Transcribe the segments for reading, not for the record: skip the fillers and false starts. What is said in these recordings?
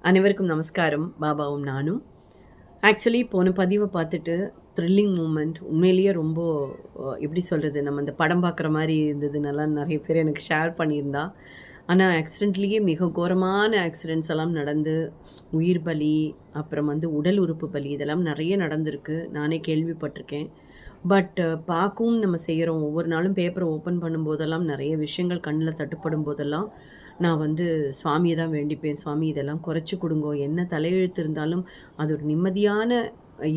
அனைவருக்கும் நமஸ்காரம். பாபாவும் நானும். ஆக்சுவலி போன பதிவ பார்த்துட்டு த்ரில்லிங் மூமெண்ட் உண்மையிலேயே ரொம்ப எப்படி சொல்றது? நம்ம இந்த படம் பார்க்குற மாரி இருந்ததுன்னலாம் நெறைய பேர் எனக்கு ஷேர் பண்ணியிருந்தா. ஆனா ஆக்சிடென்ட்லயே மிக கோரமான ஆக்சிடென்ட்ஸ் எல்லாம் நடந்து, உயிர் பலி, அப்புறம் வந்து உடல் உறுப்பு பலி இதெல்லாம் நெறைய நடந்திருக்கு. நானே கேள்விப்பட்டிருக்கேன். பட் பார்க்கவும் நம்ம செய்றோம். ஒவ்வொரு நாளும் பேப்பர ஓப்பன் பண்ணும்போதெல்லாம் நெறைய விஷயங்கள் கண்ல தட்டுப்படும் போதெல்லாம், நான் வந்து சுவாமிய தான் வேண்டிப்பேன். "சுவாமி இதெல்லாம் குறைச்சு குடுங்கோ. என்ன தலையெழுத்து இருந்தாலும் அது ஒரு நிம்மதியான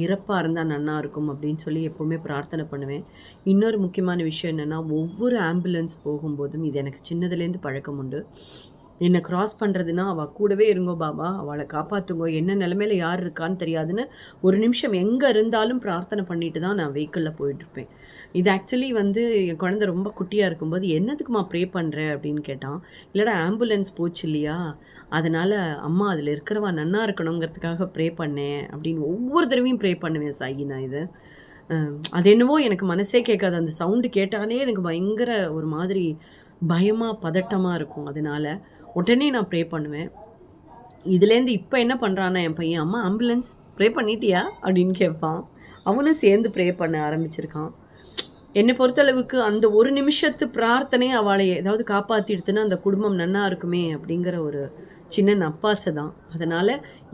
இறப்பா இருந்தா நன்னா இருக்கும்." அப்படின்னு சொல்லி எப்பவுமே பிரார்த்தனை பண்ணுவேன். இன்னொரு முக்கியமான விஷயம் என்னன்னா, ஒவ்வொரு ஆம்புலன்ஸ் போகும்போதும் இது எனக்கு சின்னதுலேருந்து பழக்கம் உண்டு. என்ன கிராஸ் பண்றதுன்னா, "அவ கூடவே இருங்கோ பாபா, அவள காப்பாத்துங்கோ. என்ன நிலைமையில யார் இருக்கான்னு தெரியாதுன்னு" ஒரு நிமிஷம் எங்க இருந்தாலும் பிரார்த்தனை பண்ணிட்டு தான் நான் வெஹிக்கிள்ல போயிட்டுருப்பேன். இது ஆக்சுவலி வந்து என் குழந்தை ரொம்ப குட்டியா இருக்கும்போது, "என்னத்துக்கும்மா ப்ரே பண்ற?" அப்படின்னு கேட்டான். "இல்லடா ஆம்புலன்ஸ் போச்சு இல்லையா? அதனால அம்மா அதில இருக்கிறவா நன்னா இருக்கணுங்கிறதுக்காக ப்ரே பண்ணேன்." அப்படின்னு ஒவ்வொரு தடவையும் ப்ரே பண்ணுவேன் சாயி நான் இத. அ அது என்னவோ எனக்கு மனசே கேட்காது. அந்த சவுண்டு கேட்டாலே எனக்கு பயங்கர ஒரு மாதிரி பயமா, பதட்டமா இருக்கும். அதனால உடனே நான் ப்ரே பண்ணுவேன். இதுலேருந்து இப்ப என்ன பண்றான்னா என் பையன், "அம்மா ஆம்புலன்ஸ் ப்ரே பண்ணிட்டியா?" அப்படின்னு கேட்பான். அவனும் சேர்ந்து ப்ரே பண்ண ஆரம்பிச்சிருக்கான். என்ன பொறுத்தளவுக்கு அந்த ஒரு நிமிஷத்து பிரார்த்தனை அவளை ஏதாவது காப்பாத்திடுத்துன்னா, அந்த குடும்பம் நன்னா இருக்குமே அப்படிங்கிற ஒரு சின்ன நப்பாசை தான். அதனால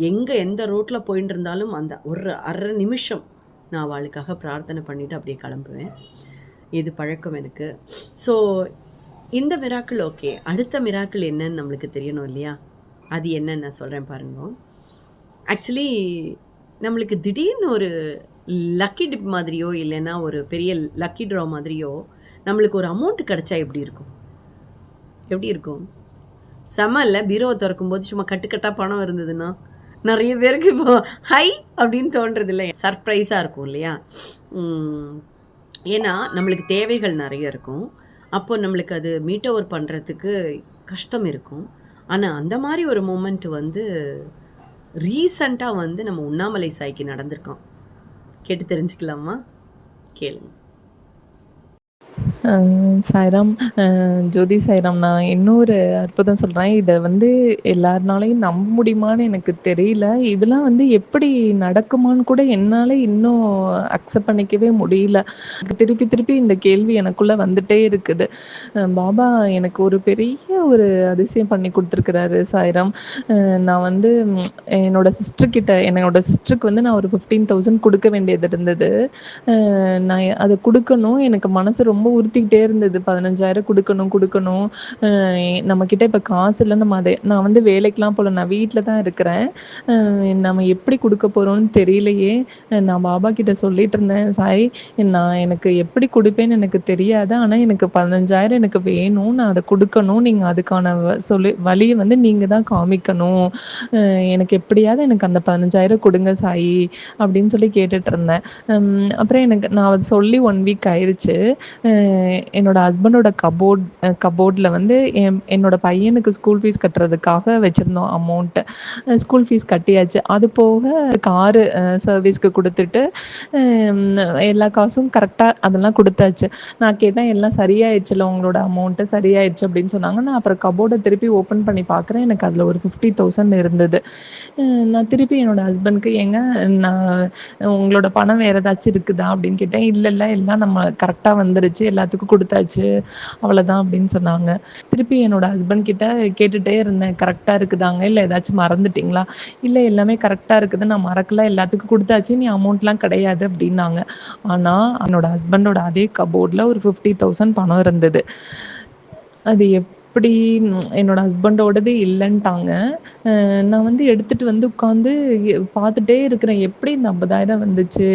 எங்க எந்த ரோட்ல போயின்னு இருந்தாலும் அந்த ஒரு 1/2 நிமிஷம் நான் அவளுக்காக பிரார்த்தனை பண்ணிட்டு அப்படியே கிளம்புவேன். இது பழக்கம் எனக்கு. ஸோ இந்த மிராக்கிள் ஓகே. அடுத்த மிராக்கிள் என்னன்னு நம்மளுக்கு தெரியணும் இல்லையா? அது என்னன்னு நான் சொல்றேன் பாருங்க. ஆக்சுவலி நம்மளுக்கு திடீர்னு ஒரு லக்கி டிப் மாதிரியோ, இல்லன்னா ஒரு பெரிய லக்கி ட்ரா மாதிரியோ, நம்மளுக்கு ஒரு அமௌண்ட் கிடைச்சா எப்படி இருக்கும்? எப்படி இருக்கும்? செம இல்ல? பீரோவ தொறக்கும்போது சும்மா கட்டு கட்டா பணம் இருந்ததுன்னா, நெறைய பேருக்கு இப்போ ஹை! அப்படின்னு தோன்றதில்ல. சர்ப்ரைஸா இருக்கும் இல்லையா? ம். ஏன்னா, நம்மளுக்கு தேவைகள் நெறைய இருக்கும். அப்போ நம்மளுக்கு அது மீட் ஓவர் பண்றதுக்கு கஷ்டம் இருக்கும். ஆனா, அந்த மாரி ஒரு மொமெண்ட் வந்து ரீசென்ட்டா வந்து நம்ம உண்ணாமலை சாய்க்கு நடந்திருக்காம். கேட்டு தெரிஞ்சுக்கலாமா? கேளுங்க. சாய்ராம். ஜோதி சாய்ராம். நான் இன்னொரு அற்புதம் சொல்றேன். இத வந்து எல்லார்னாலயும் நம்ப முடியுமான்னு எனக்கு தெரியல. இதெல்லாம் வந்து எப்படி நடக்குமான்னு கூட என்னால இன்னும் அக்செப்ட் பண்ணிக்கவே முடியல. திருப்பி திருப்பி இந்த கேள்வி எனக்குள்ள வந்துட்டே இருக்குது. பாபா எனக்கு ஒரு பெரிய ஒரு அதிசயம் பண்ணி குடுத்துருக்கிறாரு சாய்ராம். நான் வந்து என்னோட சிஸ்டருக்கு வந்து நான் ஒரு 15,000 குடுக்க வேண்டியது இருந்தது. நான் அத குடுக்கணும். எனக்கு மனசு ரொம்ப உறுத்திக்கிட்டே இருந்தது. 15,000 குடுக்கணும். அ நம்மகிட்ட இப்ப காசு இல்ல. நான் வந்து வேலைக்குலாம் போல. நான் வீட்ல தான் இருக்கிறேன். நம்ம எப்படி குடுக்க போறோம்னு தெரியலையே! நான் பாபா கிட்ட சொல்லிட்டு இருந்தேன். சாய், நான் எனக்கு எப்படி குடுப்பேன்னு எனக்கு தெரியாது. ஆனா எனக்கு 15,000 எனக்கு வேணும். நான் அத குடுக்கணும். நீங்க அதுக்கான வழிய வந்து நீங்க தான் காமிக்கணும். எனக்கு எப்படியாவது எனக்கு அந்த 15,000 குடுங்க சாயி, அப்படின்னு சொல்லி கேட்டுட்டு இருந்தேன். அப்புறம் நான் அத சொல்லி 1 வீக் ஆயிருச்சு. அ என்னோட ஹஸ்பண்டோட கபோர்ட்ல வந்து என்னோட பையனுக்கு ஸ்கூல் ஃபீஸ் கட்டுறதுக்காக வச்சிருந்தோம் அமௌண்ட். ஸ்கூல் ஃபீஸ் கட்டியாச்சு. அது போக காரு சர்வீஸ்க்கு குடுத்துட்டு, ம் எல்லா காசும் கரெக்ட்டா அதெல்லாம் குடுத்தாச்சு. நான் கேட்டேன், "எல்லாம் சரியாயிடுச்சுல்ல உங்களோட அமௌண்ட்டு சரியாயிடுச்சு" அப்படின்னு சொன்னாங்க. நான் அப்புறம் கபோர்ட திருப்பி ஓப்பன் பண்ணி பார்க்குறேன். எனக்கு அதில ஒரு 50,000 இருந்தது. நான் திருப்பி என்னோட ஹஸ்பண்ட்க்கு, "ஏங்க, நான் உங்களோட பணம் வேற ஏதாச்சும் இருக்குதா?" அப்படின்னு கேட்டேன். "இல்ல, எல்லாம் நம்ம கரெக்ட்டா வந்துருச்சு. எல்லாத்துக்கும் குடுத்தாச்சு. அவ்வளோதான்" அப்படின்னு சொன்னாங்க. திருப்பி என்னோட ஹஸ்பண்ட் கிட்ட கேட்டுட்டே இருந்தேன். "கரெக்ட்டா இருக்குதாங்க? இல்ல ஏதாச்சும் மறந்துட்டீங்களா?" "இல்ல, எல்லாமே கரெக்ட்டா இருக்குது. நான் மறக்கல. எல்லாத்துக்கும் குடுத்தாச்சு. இனி அமௌண்ட்லாம் கிடையாது" அப்படின்னாங்க. ஆனா, என்னோட ஹஸ்பண்டோட அதே கபோர்ட்ல ஒரு 50,000 பணம் இருந்தது. அது எப்படி என்னோட ஹஸ்பண்டோடது இல்லன்ட்டாங்க. நான் வந்து எடுத்துட்டு வந்து உட்காந்து பார்த்துட்டே இருக்கிறேன். எப்படி இந்த 50,000 வந்துச்சு?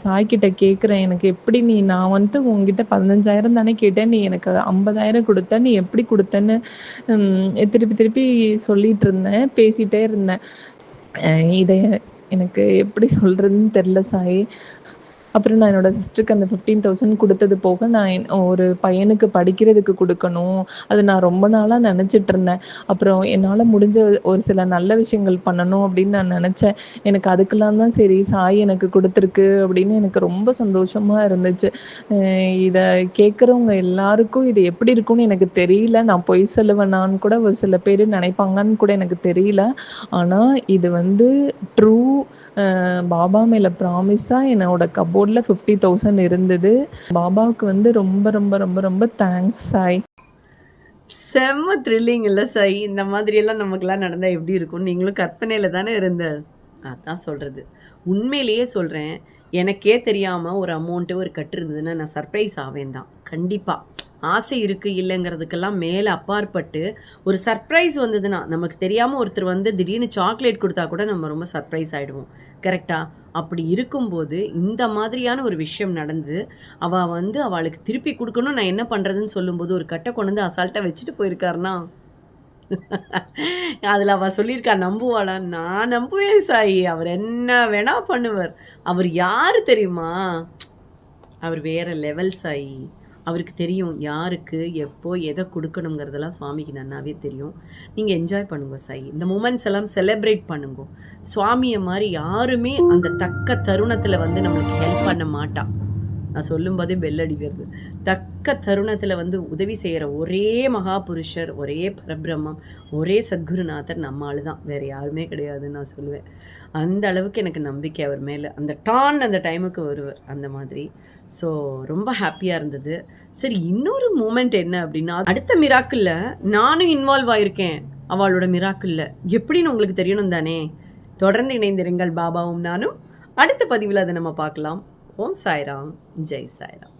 சாய்கிட்ட கேட்குறேன். எனக்கு எப்படி நான் வந்துட்டு உன்கிட்ட 15,000 தானே கேட்டேன். நீ எனக்கு 50,000 குடுத்த. நீ எப்படி குடுத்தன்னு திருப்பி திருப்பி சொல்லிட்டு இருந்தேன். பேசிட்டே இருந்தேன். இத எனக்கு எப்படி சொல்றதுன்னு தெரியல சாய். அப்புறம் நான் என்னோட சிஸ்டருக்கு அந்த 15,000 குடுத்தது போக, நான் ஒரு பையனுக்கு படிக்கிறதுக்கு குடுக்கணும். அது நான் ரொம்ப நாளா நெனச்சிட்டு இருந்தேன். அப்புறம் என்னால முடிஞ்ச ஒரு சில நல்ல விஷயங்கள் பண்ணணும் அப்படின்னு நான் நெனச்சேன். எனக்கு அதுக்கெல்லாம் தான் சரி சாய் எனக்கு குடுத்துருக்கு அப்படின்னு எனக்கு ரொம்ப சந்தோஷமா இருந்துச்சு. இத கேட்குறவங்க எல்லாருக்கும் இது எப்படி இருக்கும்னு எனக்கு தெரியல. நான் பொய் சொல்லுவேனான்னு கூட ஒரு சில பேரு நெனைப்பாங்கன்னு கூட எனக்கு தெரியல. ஆனா இது வந்து ட்ரூ பாபா மேல ப்ராமிஸா என்னோட கப்போர்ட்ல 50,000 இருந்தது. பாபாவுக்கு வந்து ரொம்ப ரொம்ப ரொம்ப ரொம்ப தேங்க்ஸ் சாய். செம்ம த்ரில்லிங் இல்ல சாய்? இந்த மாதிரியெல்லாம் நமக்கெல்லாம் நடந்தா எப்படி இருக்கும்? நீங்களும் கற்பனையில தானே இருந்த. அதான் சொல்றது. உண்மையிலேயே சொல்றேன். எனக்கே தெரியாம ஒரு அமௌண்ட்டு, ஒரு கட்டு இருந்ததுன்னா, நான் சர்ப்ரைஸ் ஆவேன் தான். கண்டிப்பா. ஆசை இருக்கு, இல்லங்கிறதுக்கெல்லாம் மேல அப்பாற்பட்டு, ஒரு சர்ப்ரைஸ் வந்ததுன்னா, நமக்கு தெரியாம ஒருத்தர் வந்து திடீர்னு சாக்லேட் குடுத்தா கூட நம்ம ரொம்ப சர்ப்ரைஸ் ஆயிடுவோம். கரெக்ட்டா? அப்படி இருக்கும்போது, இந்த மாதிரியான ஒரு விஷயம் நடந்து, அவ வந்து அவளுக்கு திருப்பி குடுக்கணும், நான் என்ன பண்றதுன்னு சொல்லும்போது, ஒரு கட்ட கொண்டு வந்து அசால்ட்டா வச்சுட்டு போயிருக்காருன்னா, அதுல அவ சொல்லியிருக்கா, நம்புவாளா? நான் நம்புவேன் சாயி. அவர் என்ன வேணா பண்ணுவார். அவர் யாரு தெரியுமா? அவர் வேற லெவல் சாயி. அவருக்கு தெரியும் யாருக்கு, எப்போ, எத குடுக்கணுங்கிறதெல்லாம் சுவாமிக்கு நன்னாவே தெரியும். நீங்க என்ஜாய் பண்ணுங்க சாயி. இந்த மொமெண்ட்ஸ் எல்லாம் செலிப்ரேட் பண்ணுங்க. சுவாமிய மாரி யாருமே அந்த தக்க தருணத்துல வந்து நம்மளுக்கு ஹெல்ப் பண்ண மாட்டா. நான் சொல்லும்போதே பெல் அடிக்கிறது. தக்க தருணத்துல வந்து உதவி செய்யற ஒரே மகா புருஷர், ஒரே பரபிரம்மம், ஒரே சத்குருநாதர் நம்ம ஆளு தான். வேற யாருமே கிடையாதுன்னு நான் சொல்லுவேன். அந்த அளவுக்கு எனக்கு நம்பிக்கை அவர் மேல. அந்த டைமுக்கு வருவார். அந்த மாதிரி. ஸோ ரொம்ப ஹேப்பியா இருந்தது. சரி இன்னொரு மூமெண்ட் என்ன அப்டின்னா, அடுத்த மிராக்கிள்ல நானும் இன்வால்வ் ஆயிருக்கேன். அவளோட மிராக்கிள்ல. எப்படின்னு உங்களுக்கு தெரியணும் தானே? தொடர்ந்து இணைந்திருங்கள் பாபாவும் நானும். அடுத்த பதிவுல அத நம்ம பார்க்கலாம். ஓம் சாய்ராம். ஜெய் சாய்ராம்.